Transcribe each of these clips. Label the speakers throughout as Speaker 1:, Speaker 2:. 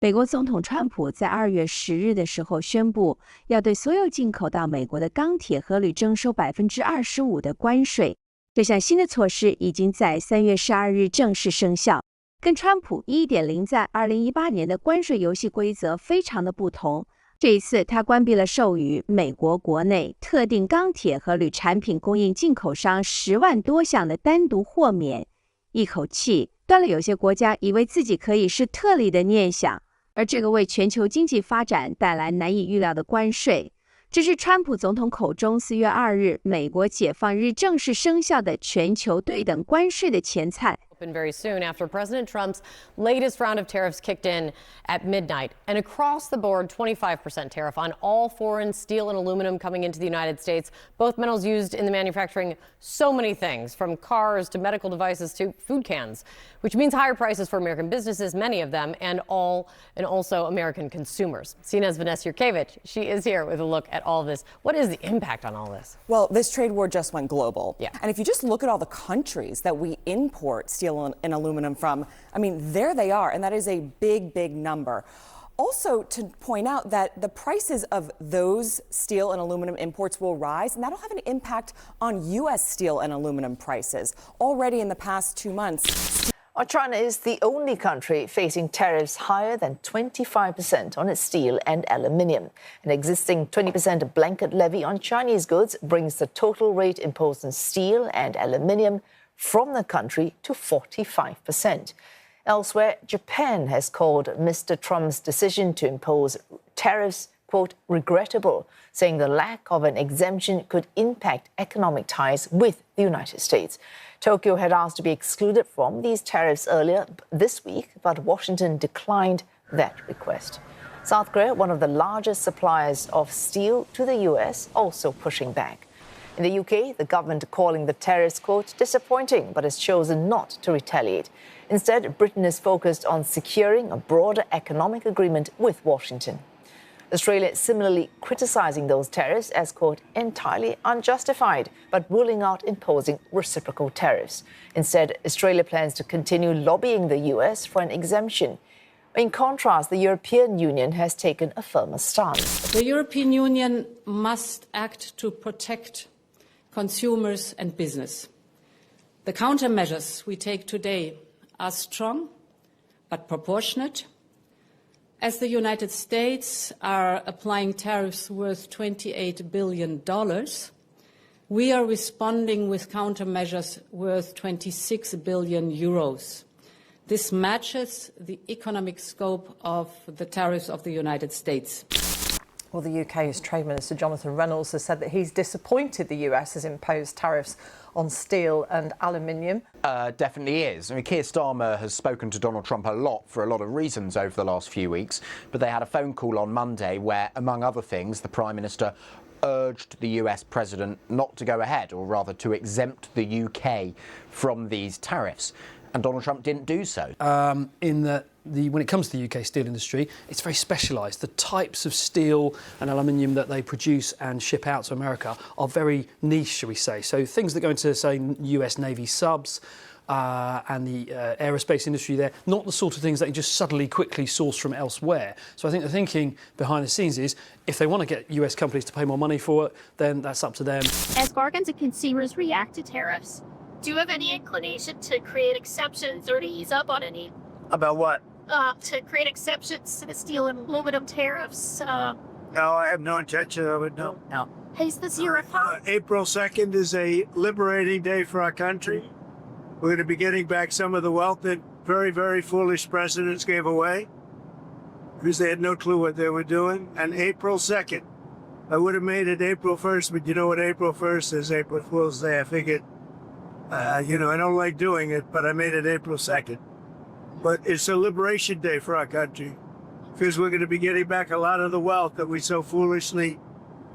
Speaker 1: 美国总统川普在2月10日的时候宣布，要对所有进口到美国的钢铁和铝征收25%的关税。这项新的措施已经在3月12日正式生效，跟川普 1.0 在2018年的关税游戏规则非常的不同。这一次，他关闭了授予美国国内特定钢铁和铝产品供应进口商10万多项的单独豁免，一口气断了有些国家以为自己可以是特例的念想，而这个为全球经济发展带来难以预料的关税。这是川普总统口中4月2日美国解放日正式生效的全球对等关税的前菜。
Speaker 2: Very soon after President Trump's latest round of tariffs kicked in at midnight. An across-the-board 25% tariff on all foreign steel and aluminum coming into the United States, both metals used in the manufacturing so many things, from cars to medical devices to food cans, which means higher prices for American businesses, many of them, and also American consumers. CNN's Vanessa Yurkevich, she is here with a look at all of this. What is the impact on all this?
Speaker 3: Well, this trade war just went global.
Speaker 2: Yeah.
Speaker 3: And if you just look at all the countries that we import steel and aluminum from, I mean, there they are, and that is a big, big number. Also, to point out that the prices of those steel and aluminum imports will rise, and that'll have an impact on U.S. steel and aluminum prices. Already in the past 2 months.
Speaker 4: China is the only country facing tariffs higher than 25% on its steel and aluminium. An existing 20% blanket levy on Chinese goods brings the total rate imposed on steel and aluminium from the country to 45%. Elsewhere, Japan has called Mr. Trump's decision to impose tariffs, quote, regrettable, saying the lack of an exemption could impact economic ties with the United States. Tokyo had asked to be excluded from these tariffs earlier this week, but Washington declined that request. South Korea, one of the largest suppliers of steel to the U.S., also pushing back. In the UK, the government calling the tariffs, quote, disappointing, but has chosen not to retaliate. Instead, Britain is focused on securing a broader economic agreement with Washington. Australia similarly criticizing those tariffs as, quote, entirely unjustified, but ruling out imposing reciprocal tariffs. Instead, Australia plans to continue lobbying the US for an exemption. In contrast, the European Union has taken a firmer stance.
Speaker 5: The European Union must act to protect consumers and business. The countermeasures we take today are strong but proportionate. As the United States are applying tariffs worth $28 billion, we are responding with countermeasures worth 26 billion euros. This matches the economic scope of the tariffs of the United States.
Speaker 6: Well, the UK's Trade Minister Jonathan Reynolds has said that he's disappointed the US has imposed tariffs on steel and aluminium.
Speaker 7: Definitely is. I mean, Keir Starmer has spoken to Donald Trump a lot for a lot of reasons over the last few weeks, but they had a phone call on Monday where, among other things, the Prime Minister urged the US President not to go ahead, or rather to exempt the UK from these tariffs. And Donald Trump didn't do so.
Speaker 8: When it comes to the UK steel industry, it's very specialised. The types of steel and aluminium that they produce and ship out to America are very niche, shall we say. So things that go into, say, US Navy subs and the aerospace industry there, not the sort of things that you just suddenly quickly source from elsewhere. So I think the thinking behind the scenes is if they want to get US companies to pay more money for it, then that's up to them.
Speaker 9: As bargains and consumers react to tariffs, do you have any inclination to create exceptions or to ease up on any?
Speaker 10: About what?
Speaker 9: To create exceptions to the steel and aluminum tariffs.
Speaker 10: No, I have no intention of it, no.
Speaker 9: No. Is this year
Speaker 10: April 2nd is a liberating day for our country. We're going to be getting back some of the wealth that very, very foolish presidents gave away because they had no clue what they were doing. And April 2nd, I would have made it April 1st, but you know what April 1st is? April Fool's Day. I figured, I don't like doing it, but I made it April 2nd. But it's a liberation day for our country because we're going to be getting back a lot of the wealth that we so foolishly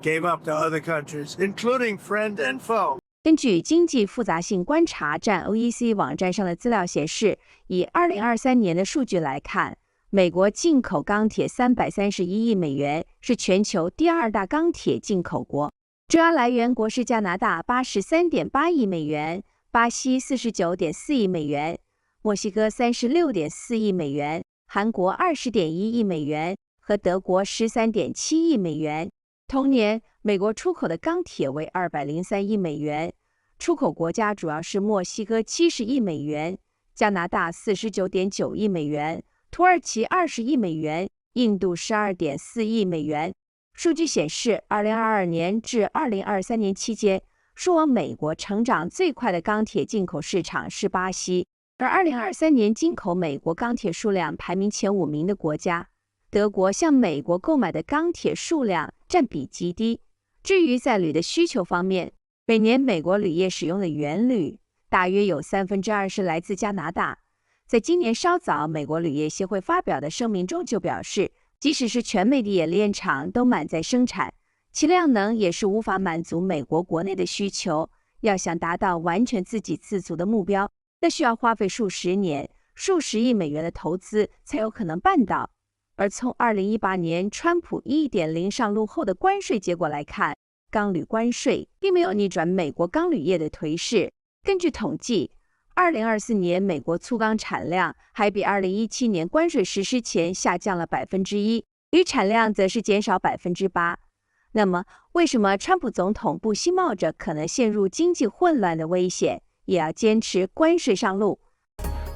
Speaker 10: gave up to other countries, including friend and foe.
Speaker 1: 根据经济复杂性观察站 OEC 网站上的资料显示，以2023年的数据来看，美国进口钢铁331亿美元，是全球第2大钢铁进口国。主要来源国是加拿大83.8亿美元，巴西49.4亿美元，墨西哥36.4亿美元，韩国20.1亿美元和德国13.7亿美元。同年，美国出口的钢铁为203亿美元，出口国家主要是墨西哥70亿美元、加拿大49.9亿美元、土耳其20亿美元、印度12.4亿美元。数据显示，2022年至2023年期间，输往美国成长最快的钢铁进口市场是巴西，而2023年进口美国钢铁数量排名前5名的国家，德国向美国购买的钢铁数量占比极低。至于在铝的需求方面，每年美国铝业使用的原铝大约有2/3是来自加拿大。在今年稍早，美国铝业协会发表的声明中就表示，即使是全美的冶炼厂都满载生产，其量能也是无法满足美国国内的需求。要想达到完全自给自足的目标，那需要花费数十年、数十亿美元的投资才有可能办到。而从2018年川普 1.0 上路后的关税结果来看，钢铝关税并没有逆转美国钢铝业的颓势。根据统计，2024年美国粗钢产量还比2017年关税实施前下降了1%，铝产量则是减少8%。那么，为什么川普总统不惜冒着可能陷入经济混乱的危险，也要坚持关税上路？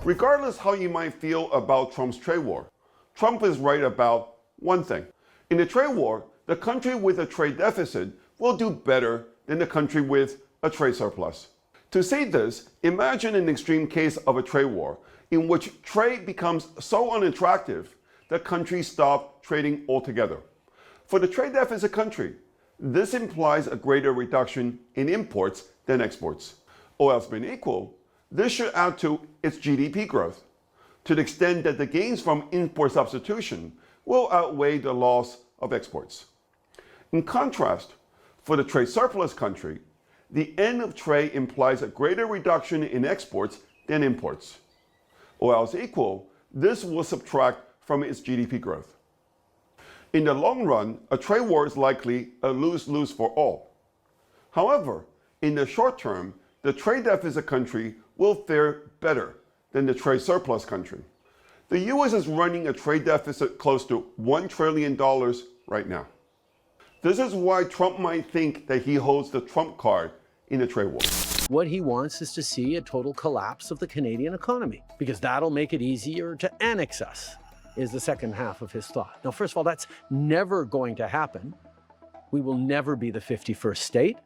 Speaker 11: Regardless how you might feel about Trump's trade war, Trump is right about one thing. In the trade war, the country with a trade deficit will do better than the country with a trade surplus. To see this, imagine an extreme case of a trade war in which trade becomes so unattractive that countries stop trading altogether. For the trade deficit country, this implies a greater reduction in imports than exports. All else being equal, this should add to its GDP growth, to the extent that the gains from import substitution will outweigh the loss of exports. In contrast, for the trade surplus country, the end of trade implies a greater reduction in exports than imports. All else equal, this will subtract from its GDP growth. In the long run, a trade war is likely a lose-lose for all. However, in the short term, the trade deficit country will fare better than the trade surplus country. The U.S. is running a trade deficit close to $1 trillion right now. This is why Trump might think that he holds the Trump card in the trade war.
Speaker 12: What he wants is to see a total collapse of the Canadian economy, because that'll make it easier to annex us, is the second half of his thought. Now, first of all, that's never going to happen. We will never be the 51st state.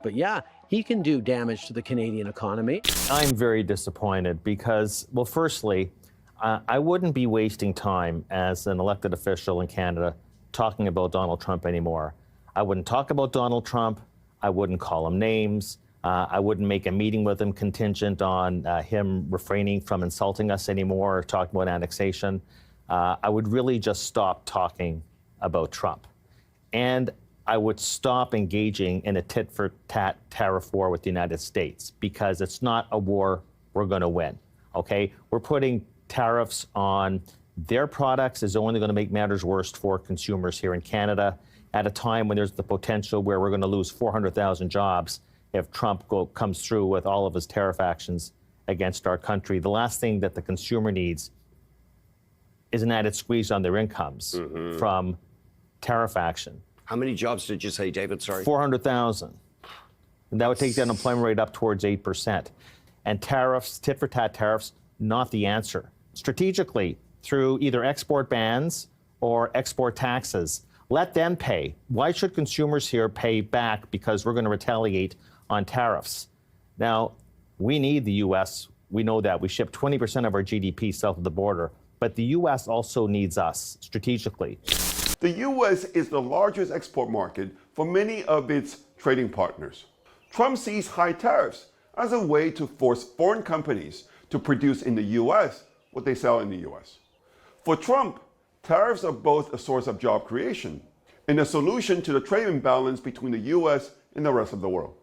Speaker 12: But yeah, he can do damage to the Canadian economy.
Speaker 13: I'm very disappointed because, well, firstly, I wouldn't be wasting time as an elected official in Canada talking about Donald Trump anymore. I wouldn't talk about Donald Trump. I wouldn't call him names. I wouldn't make a meeting with him contingent on him refraining from insulting us anymore or talking about annexation. I would really just stop talking about Trump. And I would stop engaging in a tit-for-tat tariff war with the United States, because it's not a war we're going to win, okay? We're putting tariffs on their products is only going to make matters worse for consumers here in Canada at a time when there's the potential where we're going to lose 400,000 jobs if Trump comes through with all of his tariff actions against our country. The last thing that the consumer needs is an added squeeze on their incomes from tariff action.
Speaker 14: How many jobs did you say, David? Sorry.
Speaker 13: 400,000. And that would take the unemployment rate up towards 8%. And tariffs, tit-for-tat tariffs, not the answer. Strategically, through either export bans or export taxes, let them pay. Why should consumers here pay back because we're going to retaliate on tariffs? Now, we need the U.S. We know that. We ship 20% of our GDP south of the border. But the U.S. also needs us strategically.
Speaker 11: The U.S. is the largest export market for many of its trading partners. Trump sees high tariffs as a way to force foreign companies to produce in the U.S. what they sell in the U.S. For Trump, tariffs are both a source of job creation and a solution to the trade imbalance between the U.S. and the rest of the world.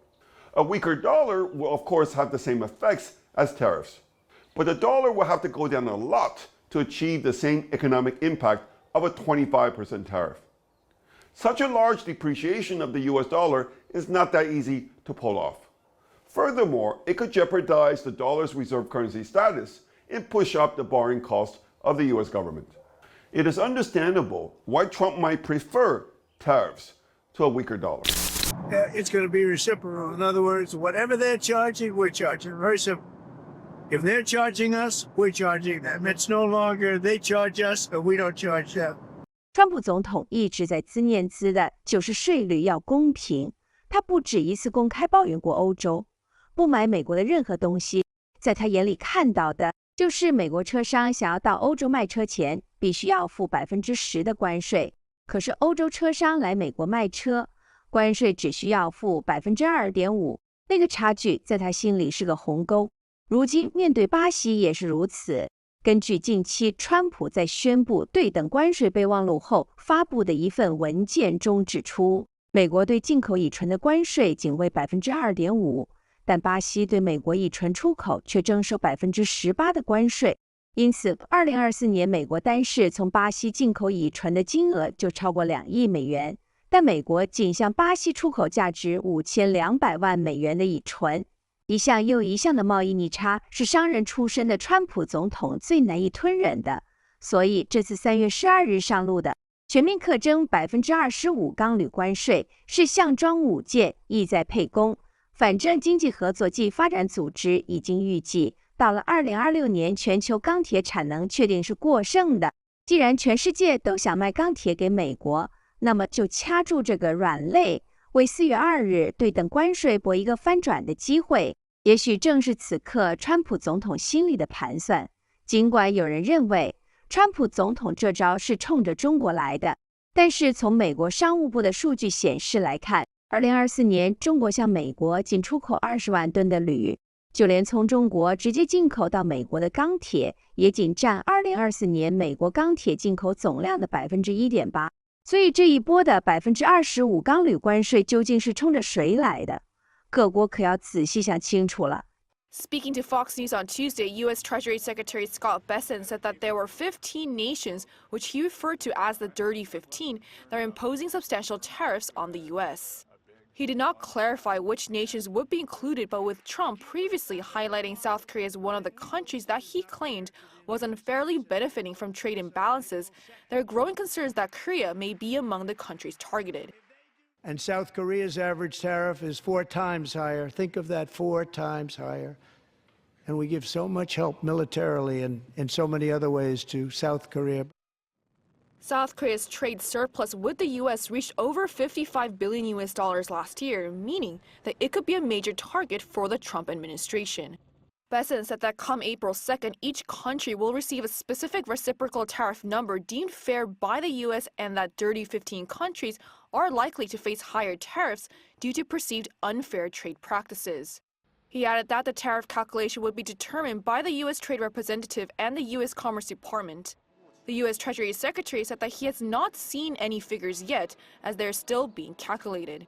Speaker 11: A weaker dollar will, of course, have the same effects as tariffs, but the dollar will have to go down a lot to achieve the same economic impact of a 25% tariff. Such a large depreciation of the US dollar is not that easy to pull off. Furthermore, it could jeopardize the dollar's reserve currency status and push up the borrowing cost of the U.S. government. It is understandable why Trump might prefer tariffs to a weaker dollar.
Speaker 10: It's going to be reciprocal. In other words, whatever they're charging, we're charging. Very simple. If they're charging us, we're charging them. It's no longer they charge us or we don't charge them.
Speaker 1: 川普总统一直在自念自的就是税率要公平，他不止一次公开抱怨过欧洲不买美国的任何东西，在他眼里看到的就是美国车商想要到欧洲卖车前必须要付10%的关税，可是欧洲车商来美国卖车，关税只需要付2.5%，那个差距在他心里是个鸿沟。如今面对巴西也是如此。根据近期川普在宣布对等关税备忘录后发布的一份文件中指出，美国对进口乙醇的关税仅为2.5%，但巴西对美国乙醇出口却征收18%的关税。因此2024年美国单是从巴西进口乙醇的金额就超过2亿美元，但美国仅向巴西出口价值5200万美元的乙醇。一项又一项的贸易逆差是商人出身的川普总统最难以吞忍的，所以这次3月12日上路的全面课征25%钢铝关税是项庄舞剑，意在沛公。反正经济合作暨发展组织已经预计，到了2026年全球钢铁产能确定是过剩的。既然全世界都想卖钢铁给美国，那么就掐住这个软肋，为4月2日对等关税搏一个翻转的机会。也许正是此刻川普总统心里的盘算。尽管有人认为川普总统这招是冲着中国来的，但是从美国商务部的数据显示来看，2024年中国向美国仅出口20万吨的铝，就连从中国直接进口到美国的钢铁也仅占2024年美国钢铁进口总量的1.8%。所以这一波的25%钢铝关税究竟是冲着谁来的？各国可要仔细想清楚了。
Speaker 15: Speaking to Fox News on Tuesday, U.S. Treasury Secretary Scott Bessent said that there were 15 nations, which he referred to as the Dirty 15, that are imposing substantial tariffs on the U.S. He did not clarify which nations would be included, but with Trump previously highlighting South Korea as one of the countries that he claimed was unfairly benefiting from trade imbalances, there are growing concerns that Korea may be among the countries targeted.
Speaker 10: And South Korea's average tariff is 4 times higher. Think of that, 4 times higher. And we give so much help militarily and in so many other ways to South Korea.
Speaker 15: South Korea's trade surplus with the U.S. reached over $55 billion last year, meaning that it could be a major target for the Trump administration. Bessent said that come April 2nd, each country will receive a specific reciprocal tariff number deemed fair by the U.S. and that Dirty 15 countries are likely to face higher tariffs due to perceived unfair trade practices. He added that the tariff calculation would be determined by the U.S. Trade Representative and the U.S. Commerce Department. The U.S. Treasury Secretary said that he has not seen any figures yet, as they're still being calculated.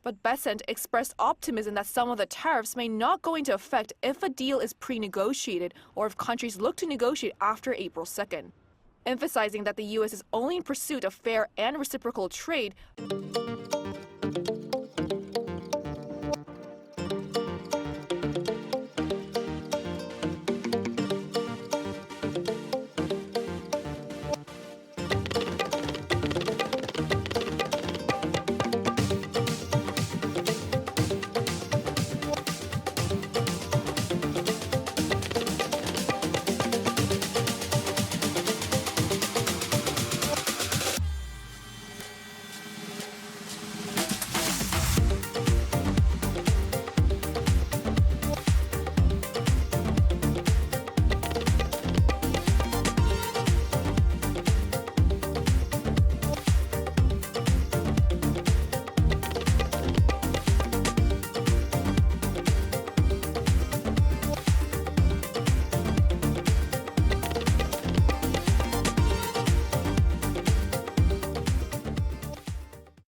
Speaker 15: But Bessent expressed optimism that some of the tariffs may not go into effect if a deal is pre-negotiated or if countries look to negotiate after April 2nd. Emphasizing that the U.S. is only in pursuit of fair and reciprocal trade.